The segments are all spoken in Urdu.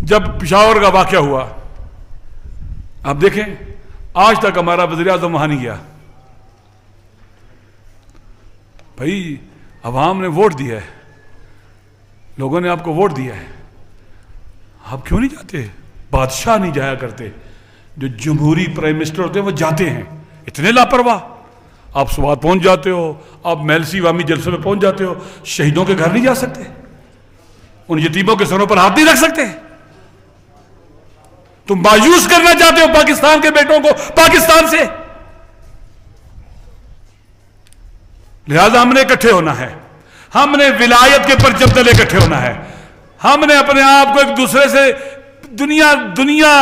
جب پشاور کا واقعہ ہوا، آپ دیکھیں آج تک ہمارا وزیر اعظم وہاں نہیں گیا. بھائی عوام نے ووٹ دیا ہے، لوگوں نے آپ کو ووٹ دیا ہے، آپ کیوں نہیں جاتے؟ بادشاہ نہیں جایا کرتے، جو جمہوری پرائم منسٹر ہوتے ہیں وہ جاتے ہیں. اتنے لاپرواہ. آپ سوات پہنچ جاتے ہو، آپ میلسی عوامی جلسے میں پہنچ جاتے ہو، شہیدوں کے گھر نہیں جا سکتے، ان یتیموں کے سروں پر ہاتھ نہیں رکھ سکتے. تم مایوس کرنا چاہتے ہو پاکستان کے بیٹوں کو پاکستان سے. لہذا ہم نے اکٹھے ہونا ہے، ہم نے ولایت کے پرچم تلے اکٹھے ہونا ہے، ہم نے اپنے آپ کو ایک دوسرے سے دنیا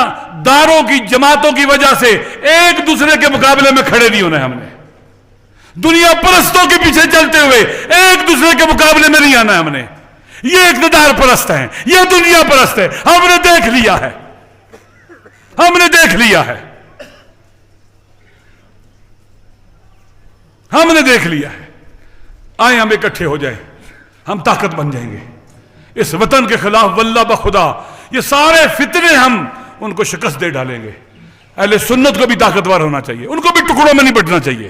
داروں کی جماعتوں کی وجہ سے ایک دوسرے کے مقابلے میں کھڑے نہیں ہونا ہے. ہم نے دنیا پرستوں کے پیچھے چلتے ہوئے ایک دوسرے کے مقابلے میں نہیں آنا ہے. ہم نے یہ اقتدار پرست ہیں، یہ دنیا پرست ہے. ہم نے دیکھ لیا ہے، ہم نے دیکھ لیا ہے، ہم نے دیکھ لیا ہے. آئیں ہم اکٹھے ہو جائیں، ہم طاقت بن جائیں گے اس وطن کے خلاف. واللہ بخدا یہ سارے فتنے ہم ان کو شکست دے ڈالیں گے. اہل سنت کو بھی طاقتور ہونا چاہیے، ان کو بھی ٹکڑوں میں نہیں بٹنا چاہیے،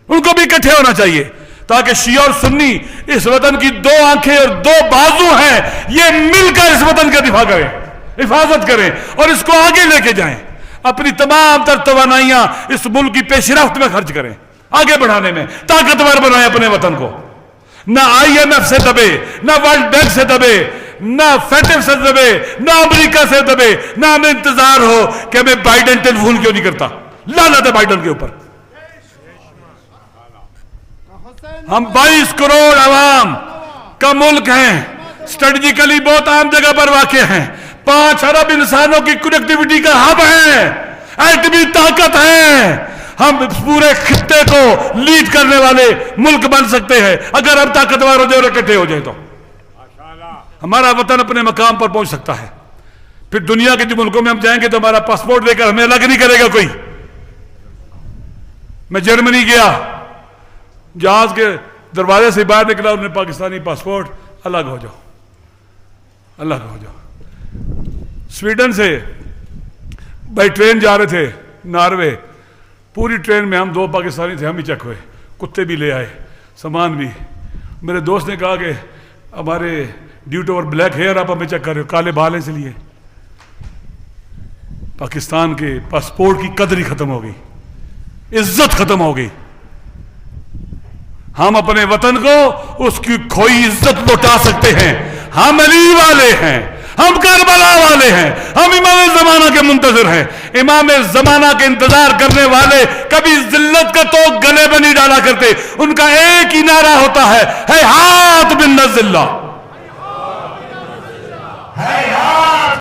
ان کو بھی اکٹھے ہونا چاہیے تاکہ شیعہ اور سنی اس وطن کی دو آنکھیں اور دو بازو ہیں، یہ مل کر اس وطن کا دفاع کریں، حفاظت کریں اور اس کو آگے لے کے جائیں. اپنی تمام تر توانائیاں اس ملک کی پیش رفت میں خرچ کریں، آگے بڑھانے میں. طاقتور بنائیں اپنے وطن کو. نہ IMF سے دبے، نہ ورلڈ بینک سے دبے، نہ فیٹف سے دبے، نہ امریکہ سے دبے، نہ ہمیں انتظار ہو کہ ہمیں بائیڈن ٹیلیفون کیوں نہیں کرتا. لعنت ہے بائیڈن کے اوپر. ہم 22 کروڑ عوام کا ملک ہیں، اسٹریٹجیکلی بہت عام جگہ پر واقع ہیں، 5 ارب انسانوں کی کنیکٹیوٹی کا ہب ہے، ایٹمی طاقت ہے. ہم پورے خطے کو لیڈ کرنے والے ملک بن سکتے ہیں اگر ہم طاقتور ہو جائیں اور اکٹھے ہو جائیں. تو ہمارا وطن اپنے مقام پر پہنچ سکتا ہے. پھر دنیا کے جو ملکوں میں ہم جائیں گے تو ہمارا پاسپورٹ دے کر ہمیں الگ نہیں کرے گا کوئی. میں جرمنی گیا، جہاز کے دروازے سے باہر نکلا، انہوں نے پاکستانی پاسپورٹ، الگ ہو جاؤ، الگ ہو جاؤ. سویڈن سے بائی ٹرین جا رہے تھے ناروے، پوری ٹرین میں ہم 2 پاکستانی تھے، ہم ہی چیک ہوئے، کتے بھی لے آئے، سامان بھی. میرے دوست نے کہا کہ ہمارے ڈیو ٹو اور بلیک ہیئر آپ ہمیں چیک کر رہے ہو، کالے بال ہیں اس لیے. پاکستان کے پاسپورٹ کی قدر ہی ختم ہو گئی، عزت ختم ہو گئی. ہم اپنے وطن کو اس کی کھوئی عزت لوٹا سکتے ہیں. ہم علی والے ہیں، ہم کربلا والے ہیں، ہم امام زمانہ کے منتظر ہیں. امام زمانہ کے انتظار کرنے والے کبھی ذلت کا تو گلے میں نہیں ڈالا کرتے. ان کا ایک ہی نعرہ ہوتا ہے ہاتھ بن الذلہ.